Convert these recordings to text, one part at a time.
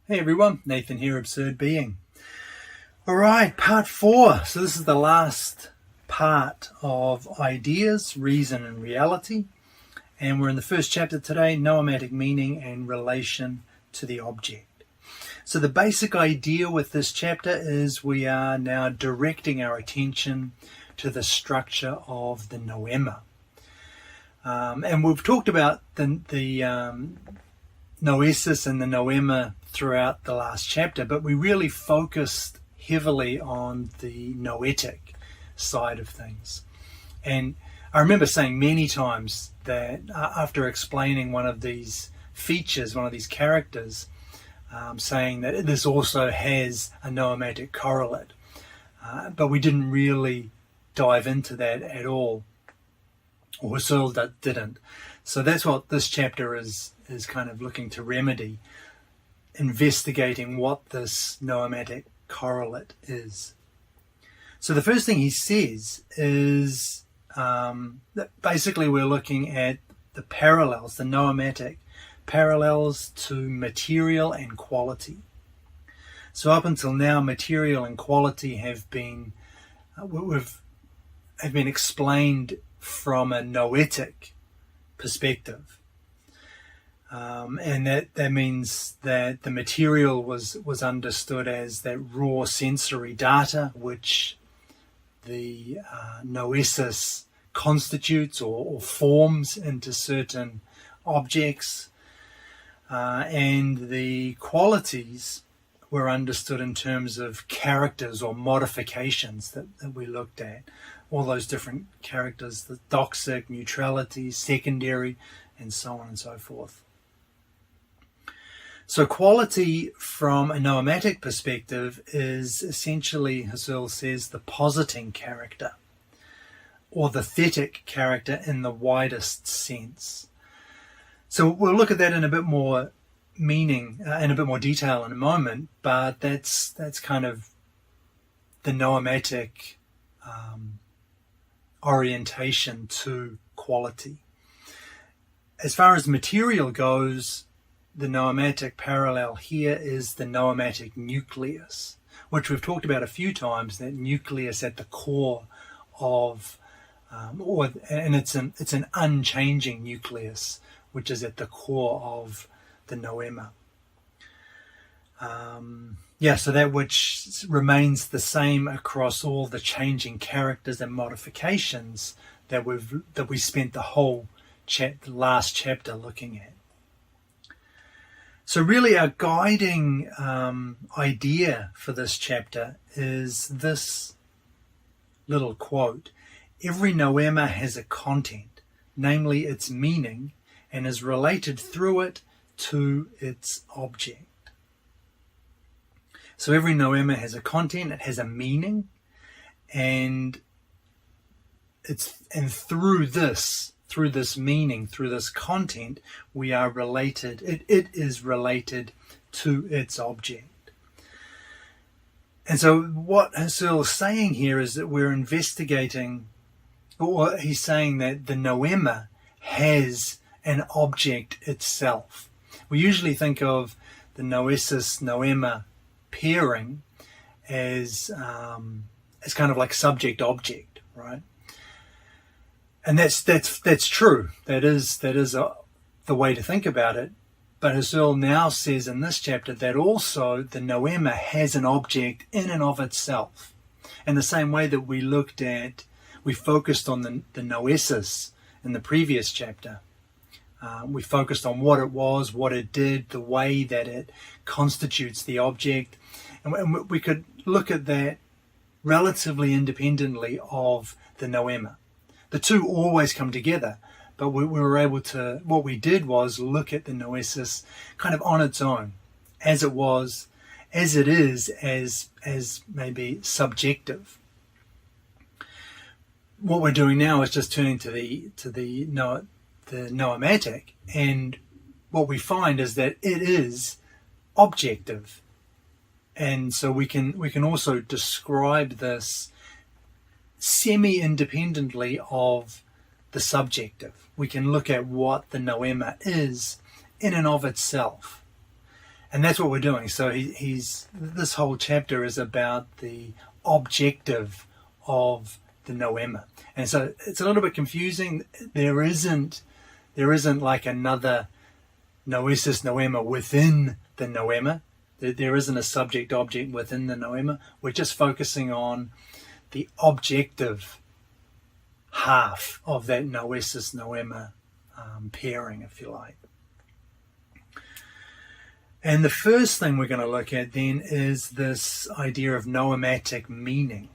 Hey everyone, Nathan here, Absurd Being. Alright, part 4. So this is the last part of ideas, reason and reality. And we're in the first chapter today, noematic meaning and relation to the object. So the basic idea with this chapter is we are now directing our attention to the structure of the noema. And we've talked about the noesis and the noema throughout the last chapter, but we really focused heavily on the noetic side of things. And I remember saying many times that after explaining one of these features, one of these characters, saying that this also has a noematic correlate, but we didn't really dive into that at all, or Husserl didn't. So that's what this chapter is kind of looking to remedy, investigating what this noematic correlate is. So the first thing he says is that basically we're looking at the parallels, the noematic parallels to material and quality. So up until now, material and quality have been explained from a noetic perspective. And that means that the material was understood as that raw sensory data which the noesis constitutes or forms into certain objects, and the qualities were understood in terms of characters or modifications that we looked at, all those different characters, the doxic, neutrality, secondary, and so on and so forth. So quality from a noematic perspective is essentially, Husserl says, the positing character, or the thetic character in the widest sense. So we'll look at that in a bit more meaning, in a bit more detail in a moment, but that's kind of the noematic orientation to quality. As far as material goes, the noematic parallel here is the noematic nucleus, which we've talked about a few times, that nucleus at the core of, and it's an unchanging nucleus, which is at the core of the noema. So that which remains the same across all the changing characters and modifications that we spent the whole last chapter looking at. So really our guiding idea for this chapter is this little quote: every noema has a content, namely its meaning, and is related through it to its object. So every noema has a content, it has a meaning, and through this meaning, through this content, we are related, it is related to its object. And so what Husserl is saying here is that we're investigating, or he's saying that the noema has an object itself. We usually think of the noesis-noema pairing as kind of like subject-object, right? And that's true. That is the way to think about it. But Husserl now says in this chapter that also the noema has an object in and of itself. In the same way that we focused on the noesis in the previous chapter. We focused on what it was, what it did, the way that it constitutes the object. And we could look at that relatively independently of the noema. The two always come together, but we were able to, what we did was look at the noesis kind of on its own, as it was, as it is, as maybe subjective. What we're doing now is just turning to the noematic, and what we find is that it is objective. And so we can also describe this semi-independently of the subjective. We can look at what the noema is in and of itself. And that's what we're doing. So this whole chapter is about the objective of the noema. And so it's a little bit confusing. There isn't like another noesis noema within the noema. There isn't a subject object within the noema. We're just focusing on the objective half of that noesis noema pairing, if you like. And the first thing we're going to look at then is this idea of noematic meaning,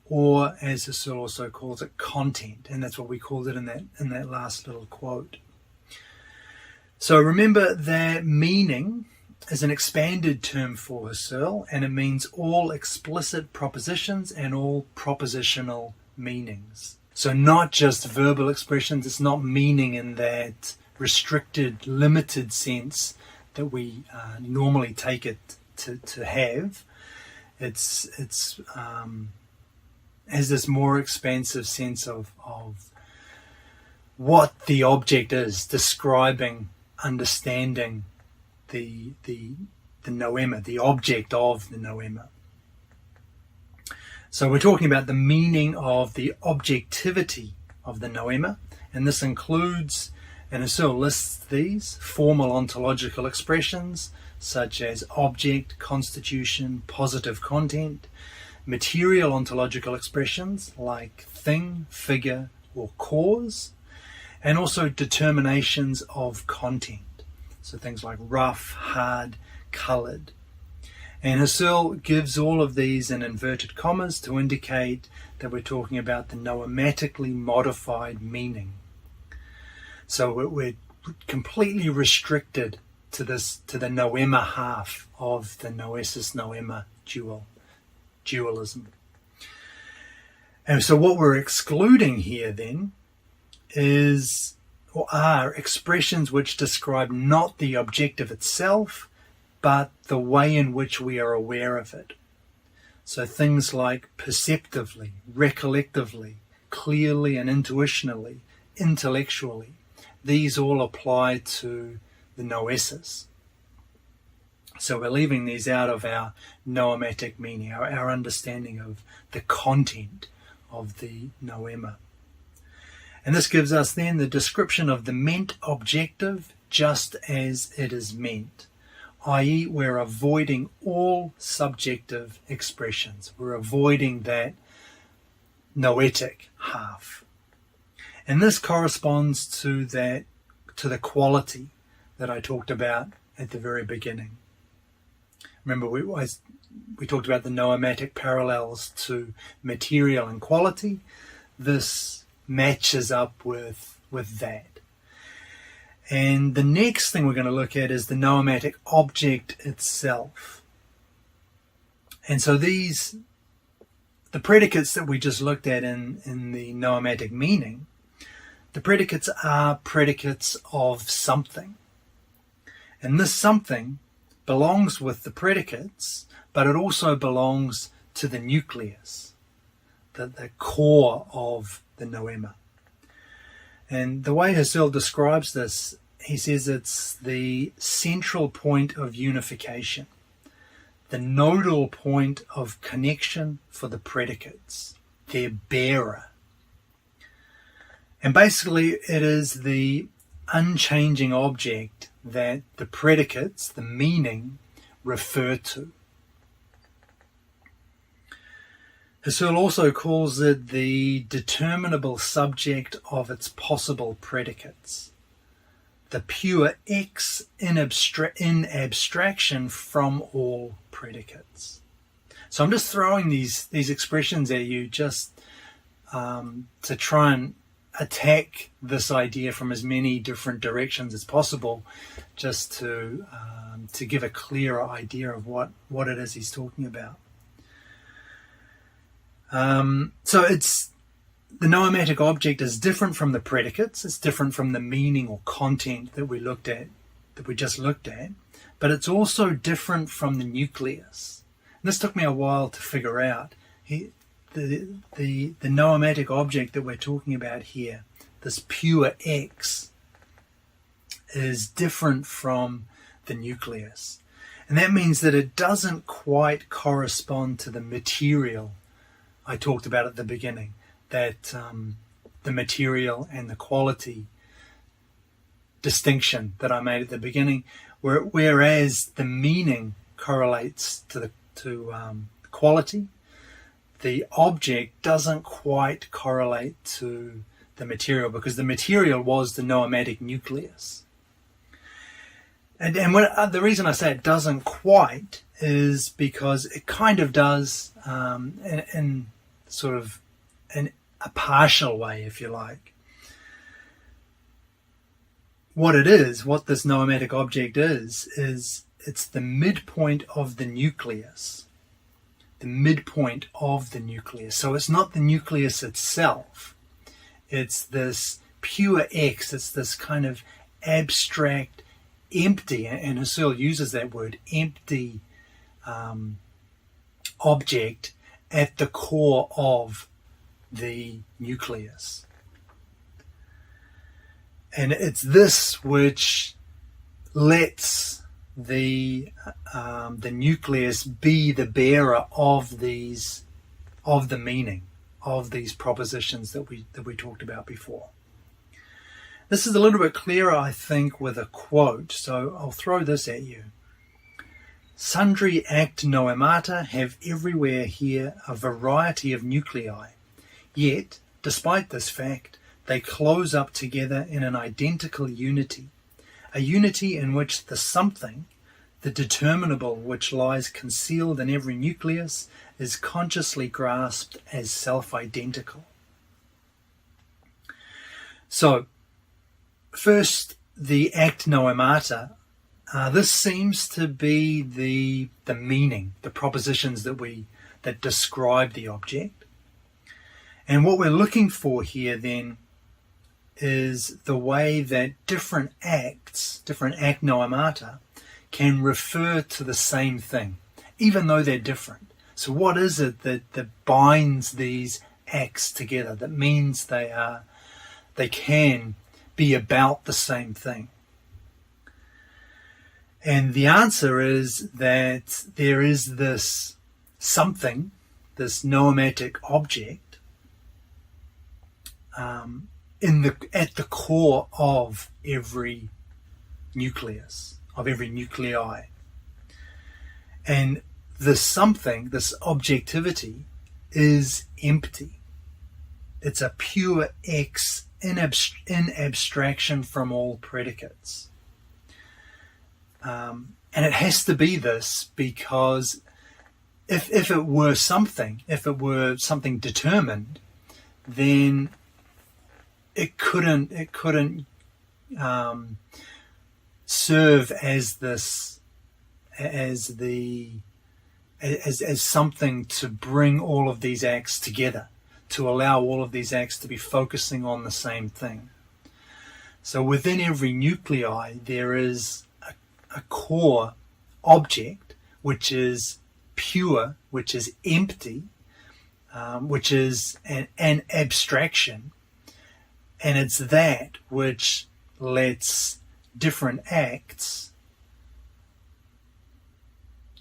or as Husserl also calls it, content, and that's what we called it in that last little quote. So remember that meaning is an expanded term for Husserl, and it means all explicit propositions and all propositional meanings. So not just verbal expressions, it's not meaning in that restricted, limited sense that we normally take it to have. It's has this more expansive sense of what the object is, describing, understanding the noema, the object of the noema. So we're talking about the meaning of the objectivity of the noema, and this includes, and Husserl lists these, formal ontological expressions such as object, constitution, positive content, material ontological expressions like thing, figure, or cause, and also determinations of content. So things like rough, hard, coloured. And Husserl gives all of these in inverted commas to indicate that we're talking about the noematically modified meaning. So we're completely restricted to the noema half of the noesis noema dualism. And so what we're excluding here then is, or are, expressions which describe not the objective itself, but the way in which we are aware of it. So things like perceptively, recollectively, clearly and intuitionally, intellectually, these all apply to the noesis. So we're leaving these out of our noematic meaning, our understanding of the content of the noema. And this gives us then the description of the meant objective just as it is meant, i.e. we're avoiding all subjective expressions. We're avoiding that noetic half. And this corresponds to the quality that I talked about at the very beginning. Remember, we talked about the noematic parallels to material and quality. This matches up with that. And the next thing we're going to look at is the noematic object itself. And so the predicates that we just looked at in the noematic meaning, the predicates are predicates of something. And this something belongs with the predicates, but it also belongs to the nucleus, the core of the noema. And the way Husserl describes this, he says it's the central point of unification, the nodal point of connection for the predicates, their bearer. And basically it is the unchanging object that the predicates, the meaning, refer to. Husserl also calls it the determinable subject of its possible predicates, the pure X in abstraction from all predicates. So I'm just throwing these expressions at you just to try and attack this idea from as many different directions as possible, just to give a clearer idea of what it is he's talking about. So it's the noematic object is different from the predicates. It's different from the meaning or content that we just looked at, but it's also different from the nucleus. And this took me a while to figure out. The noematic object that we're talking about here, this pure X, is different from the nucleus. And that means that it doesn't quite correspond to the material I talked about at the beginning, that the material and the quality distinction that I made at the beginning, whereas the meaning correlates to the quality, the object doesn't quite correlate to the material, because the material was the noematic nucleus. And the reason I say it doesn't quite is because it kind of does in sort of a partial way, if you like. What this noematic object is it's the midpoint of the nucleus. The midpoint of the nucleus. So it's not the nucleus itself. It's this pure X. It's this kind of abstract, empty, and Husserl uses that word, empty object at the core of the nucleus. And it's this which lets the nucleus be the bearer of the meaning of these propositions that we talked about before. This is a little bit clearer, I think, with a quote, so I'll throw this at you. Sundry act noemata have everywhere here a variety of nuclei, yet, despite this fact, they close up together in an identical unity, a unity in which the something, the determinable which lies concealed in every nucleus, is consciously grasped as self-identical. So, first, the act noemata. This seems to be the meaning, the propositions that describe the object. And what we're looking for here then is the way that different act noemata, can refer to the same thing, even though they're different. So what is it that binds these acts together, that means they can be about the same thing? And the answer is that there is this something, this noematic object, at the core of every nucleus, of every nuclei. And this something, this objectivity, is empty. It's a pure X in abstraction from all predicates. And it has to be this because if it were something determined, then it couldn't serve as something to bring all of these acts together, to allow all of these acts to be focusing on the same thing. So within every nuclei there is a core object which is pure, which is empty, which is an abstraction, and it's that which lets different acts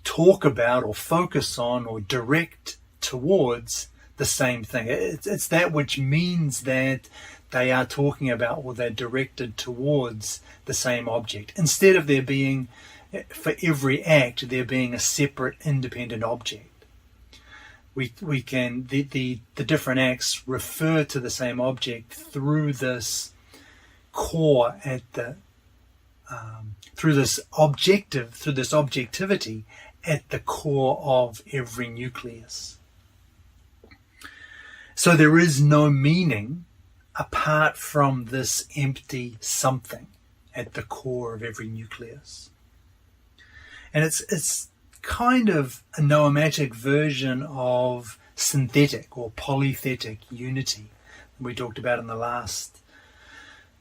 talk about or focus on or direct towards the same thing. It's that which means that they are talking about or they're directed towards the same object, instead of there being, for every act, there being a separate independent object. We can the different acts refer to the same object through this core at the through this objectivity at the core of every nucleus. So there is no meaning apart from this empty something at the core of every nucleus. And it's kind of a noematic version of synthetic or polythetic unity we talked about in the last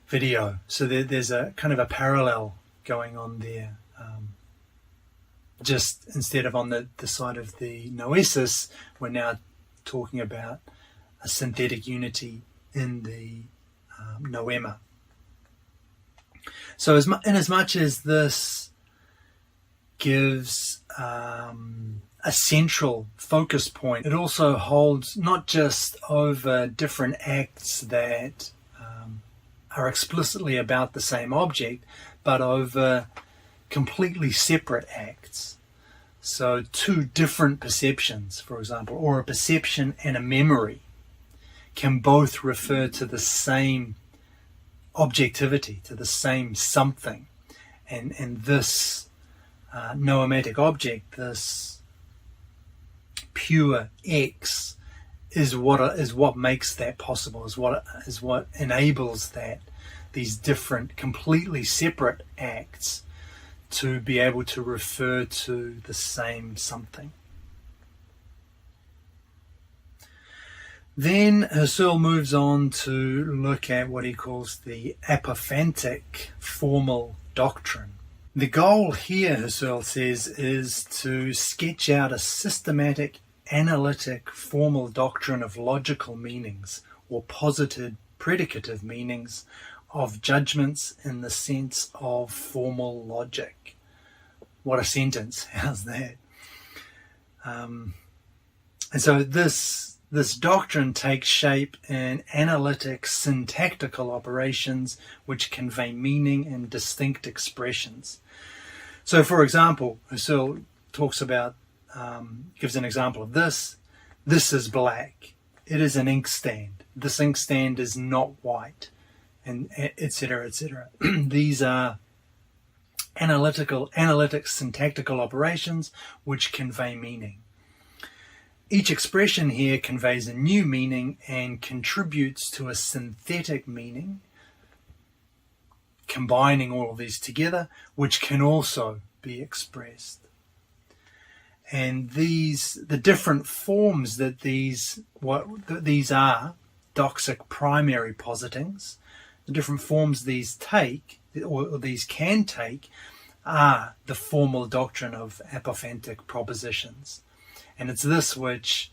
video. So there's a kind of a parallel going on there. Just instead of on the side of the noesis, we're now talking about a synthetic unity in the noema. So in as much as this gives a central focus point. It also holds not just over different acts that are explicitly about the same object, but over completely separate acts. So two different perceptions, for example, or a perception and a memory can both refer to the same objectivity, to the same something. And this noematic object, this pure X, is what makes that possible, is what enables that, these different, completely separate acts to be able to refer to the same something. Then Husserl moves on to look at what he calls the apophantic formal doctrine. The goal here, Husserl says, is to sketch out a systematic, analytic, formal doctrine of logical meanings, or posited predicative meanings, of judgments in the sense of formal logic. What a sentence. How's that? And so this doctrine takes shape in analytic syntactical operations which convey meaning in distinct expressions. So, for example, Husserl talks about, gives an example of this. This is black. It is an inkstand. This inkstand is not white, and etc., etc. These are analytic syntactical operations which convey meaning. Each expression here conveys a new meaning and contributes to a synthetic meaning, combining all of these together, which can also be expressed. And the different forms that these are, doxic primary positings, the different forms these take, or these can take, are the formal doctrine of apophantic propositions. And it's this which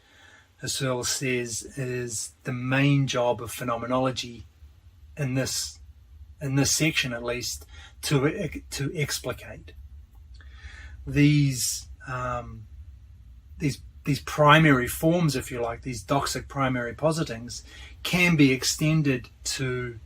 Husserl says is the main job of phenomenology in this section, at least, to explicate. These primary forms, if you like, these doxic primary positings, can be extended to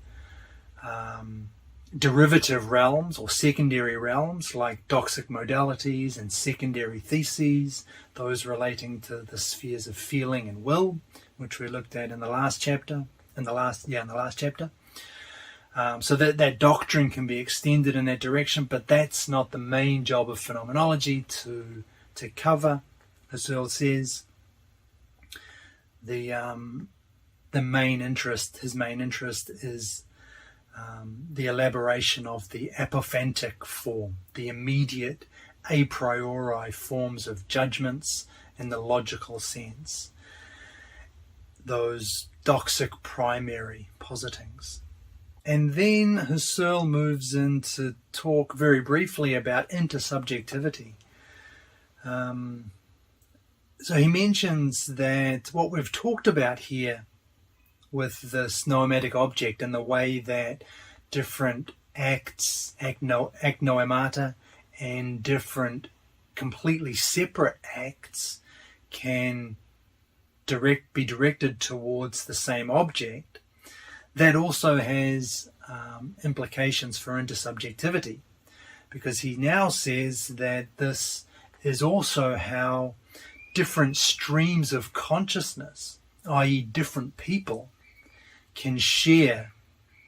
derivative realms or secondary realms like doxic modalities and secondary theses, those relating to the spheres of feeling and will, which we looked at in the last chapter. So that doctrine can be extended in that direction, but that's not the main job of phenomenology to cover. Husserl says his main interest is the elaboration of the apophantic form, the immediate a priori forms of judgments in the logical sense, those doxic primary positings. And then Husserl moves in to talk very briefly about intersubjectivity. So he mentions that what we've talked about here with this noematic object and the way that different acts, act noemata, and different completely separate acts can be directed towards the same object, that also has implications for intersubjectivity, because he now says that this is also how different streams of consciousness, i.e. different people, can share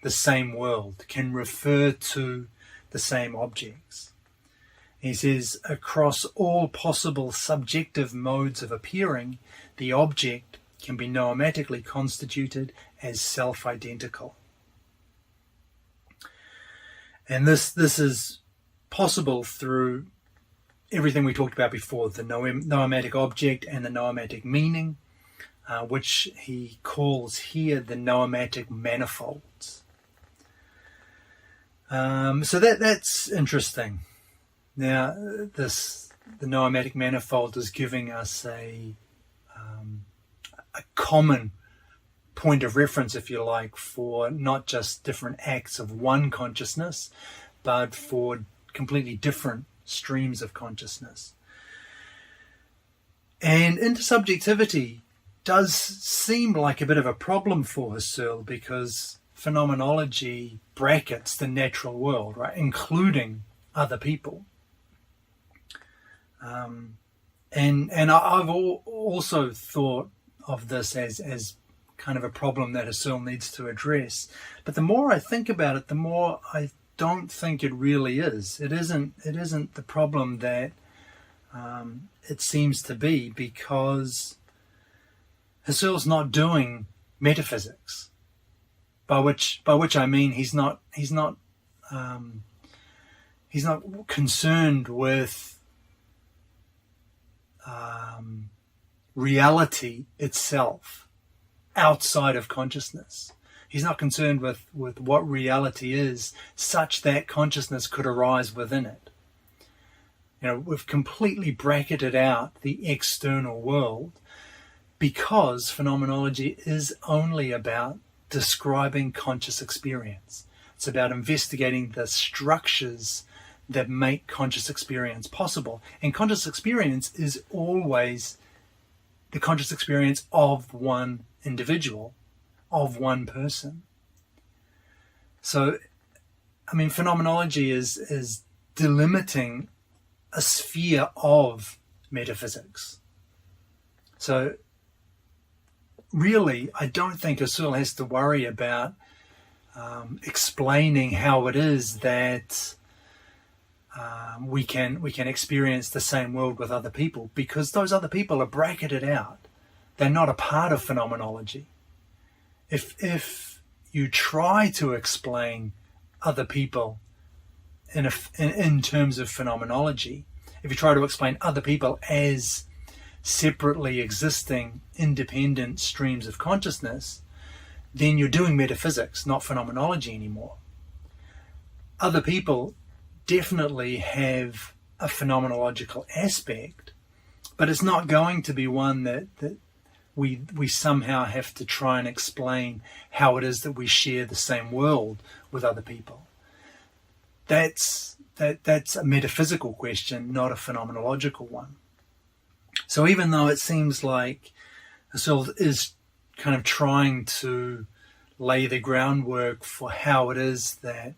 the same world, can refer to the same objects. He says, across all possible subjective modes of appearing, the object can be noematically constituted as self-identical. And this is possible through everything we talked about before, the noematic object and the noematic meaning, which he calls here the noematic manifolds. So that's interesting. Now, the noematic manifold is giving us a common point of reference, if you like, for not just different acts of one consciousness, but for completely different streams of consciousness. And intersubjectivity does seem like a bit of a problem for Husserl, because phenomenology brackets the natural world, right, including other people. And I've also thought of this as kind of a problem that Husserl needs to address. But the more I think about it, the more I don't think it really is. It isn't the problem that it seems to be, because Husserl's not doing metaphysics, by which I mean he's not concerned with reality itself outside of consciousness. He's not concerned with what reality is, such that consciousness could arise within it. We've completely bracketed out the external world, because phenomenology is only about describing conscious experience. It's about investigating the structures that make conscious experience possible. And conscious experience is always the conscious experience of one individual, of one person. So, phenomenology is delimiting a sphere of metaphysics. So, really, I don't think Husserl has to worry about explaining how it is that we can experience the same world with other people, because those other people are bracketed out. They're not a part of phenomenology. If you try to explain other people in terms of phenomenology, if you try to explain other people as separately existing independent streams of consciousness, then you're doing metaphysics, not phenomenology anymore. Other people definitely have a phenomenological aspect, but it's not going to be one that we somehow have to try and explain how it is that we share the same world with other people. That's a metaphysical question, not a phenomenological one. So even though it seems like Husserl is kind of trying to lay the groundwork for how it is that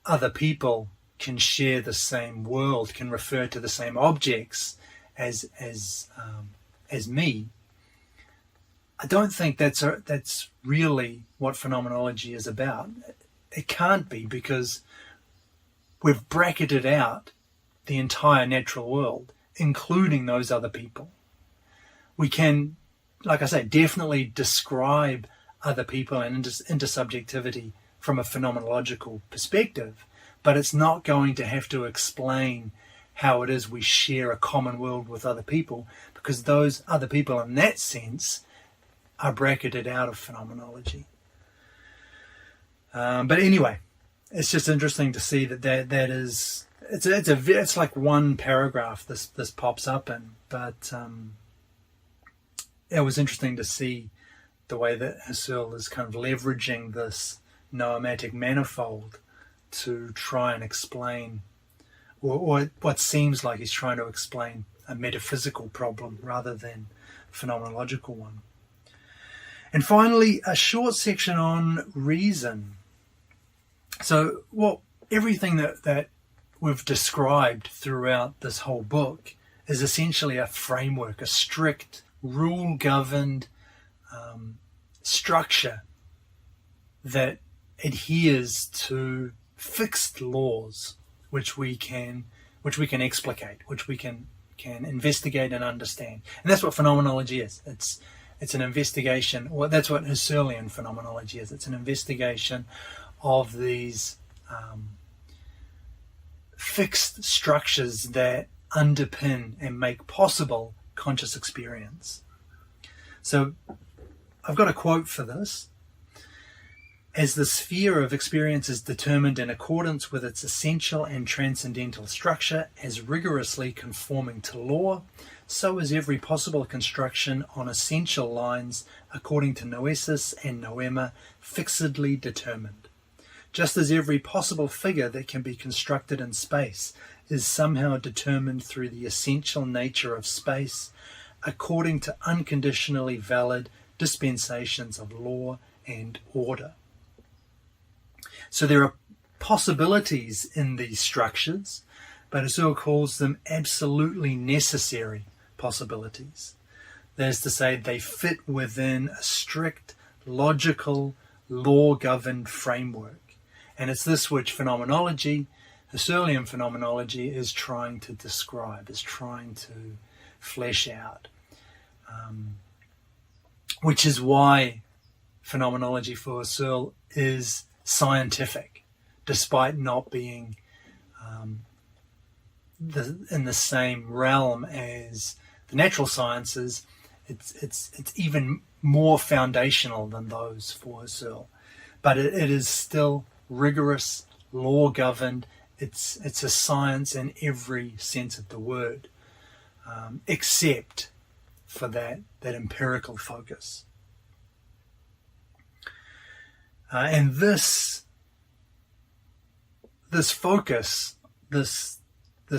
other people can share the same world, can refer to the same objects as me, I don't think that's really what phenomenology is about. It can't be, because we've bracketed out the entire natural world, including those other people. We can, like I say, definitely describe other people and intersubjectivity from a phenomenological perspective, but it's not going to have to explain how it is we share a common world with other people, because those other people in that sense are bracketed out of phenomenology. But anyway, it's just interesting to see that is, it's like one paragraph this pops up in, but it was interesting to see the way that Husserl is kind of leveraging this noematic manifold to try and explain, or what seems like he's trying to explain, a metaphysical problem rather than a phenomenological one. And finally, a short section on reason. So, everything that we've described throughout this whole book is essentially a framework, a strict, rule-governed structure that adheres to fixed laws, which we can explicate, which we can investigate and understand. And that's what phenomenology is. It's an investigation, or that's what Husserlian phenomenology is. It's an investigation of these fixed structures that underpin and make possible conscious experience. So I've got a quote for this. As the sphere of experience is determined in accordance with its essential and transcendental structure as rigorously conforming to law, so is every possible construction on essential lines according to noesis and noema fixedly determined. just as every possible figure that can be constructed in space is somehow determined through the essential nature of space, according to unconditionally valid dispensations of law and order. So there are possibilities in these structures, but Husserl calls them absolutely necessary possibilities. That is to say, they fit within a strict, logical, law-governed framework. And it's this which phenomenology, Husserlian phenomenology, is trying to describe, is trying to flesh out. Which is why phenomenology for Husserl is scientific, despite not being in the same realm as the natural sciences. It's even more foundational than those for Husserl, but it is still rigorous, law-governed. It's a science in every sense of the word, except for that empirical focus. And this focus, this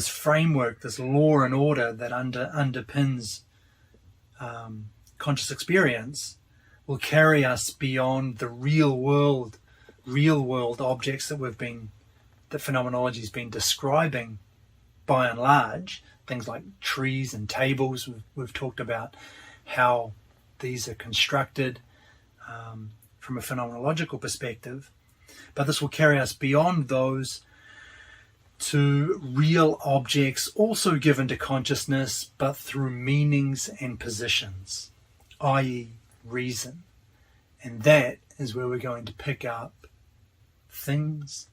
framework, this law and order that underpins conscious experience will carry us beyond the real world objects that phenomenology has been describing by and large, things like trees and tables. We've talked about how these are constructed from a phenomenological perspective, but this will carry us beyond those to real objects also given to consciousness, but through meanings and positions, i.e. reason. And that is where we're going to pick up things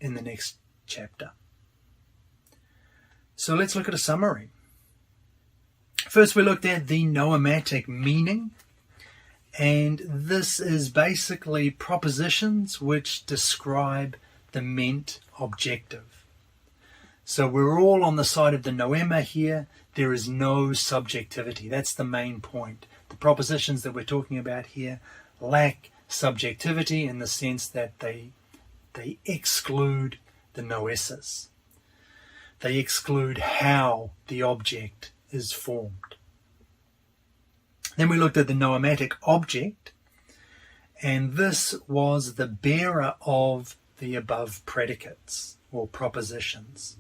in the next chapter. So let's look at a summary. First, we looked at the noematic meaning, and this is basically propositions which describe the meant objective. So we're all on the side of the noema here. There is no subjectivity. That's the main point. The propositions that we're talking about here lack subjectivity in the sense that they exclude the noesis. They exclude how the object is formed. Then we looked at the noematic object, and this was the bearer of the above predicates or propositions.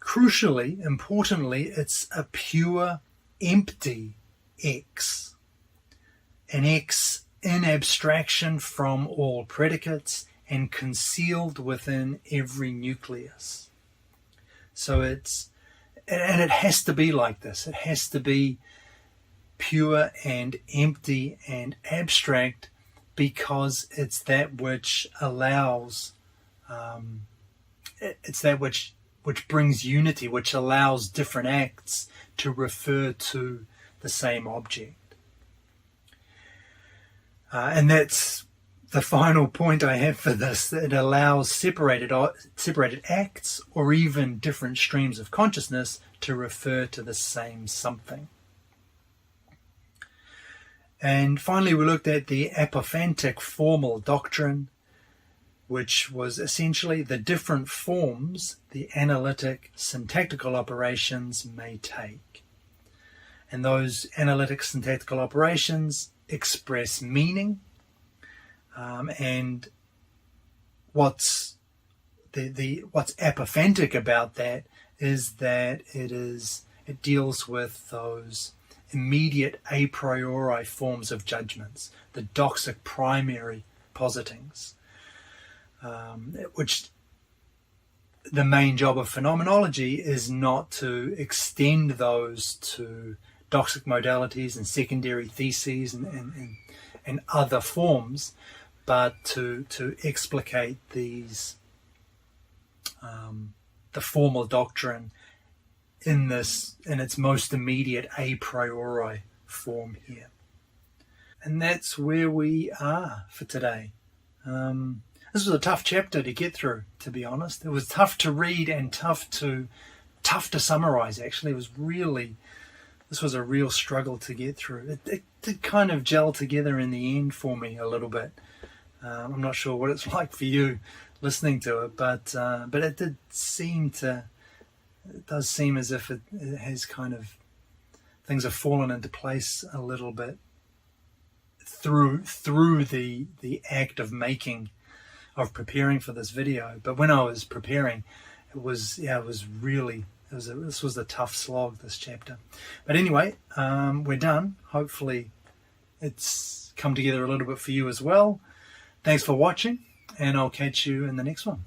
Crucially, importantly, it's a pure, empty X. An X in abstraction from all predicates and concealed within every nucleus. So it has to be like this. It has to be pure and empty and abstract, because it's that which allows, it's that which brings unity, which allows different acts to refer to the same object. And that's the final point I have for this. It allows separated acts or even different streams of consciousness to refer to the same something. And finally, we looked at the apophantic formal doctrine, which was essentially the different forms the analytic syntactical operations may take. And those analytic syntactical operations express meaning, and what's apophantic about that is that it deals with those immediate a priori forms of judgments, the doxic primary positings, which the main job of phenomenology is not to extend those to doxic modalities and secondary theses and other forms, but to explicate these the formal doctrine in its most immediate a priori form here. And that's where we are for today. This was a tough chapter to get through, to be honest. It was tough to read and tough to summarize, actually. This was a real struggle to get through. It did kind of gel together in the end for me a little bit. I'm not sure what it's like for you listening to it, but it did seem to. It does seem as if it has kind of, things have fallen into place a little bit through the act of preparing for this video. But when I was preparing, this was a tough slog, this chapter. But anyway, we're done. Hopefully it's come together a little bit for you as well. Thanks for watching, and I'll catch you in the next one.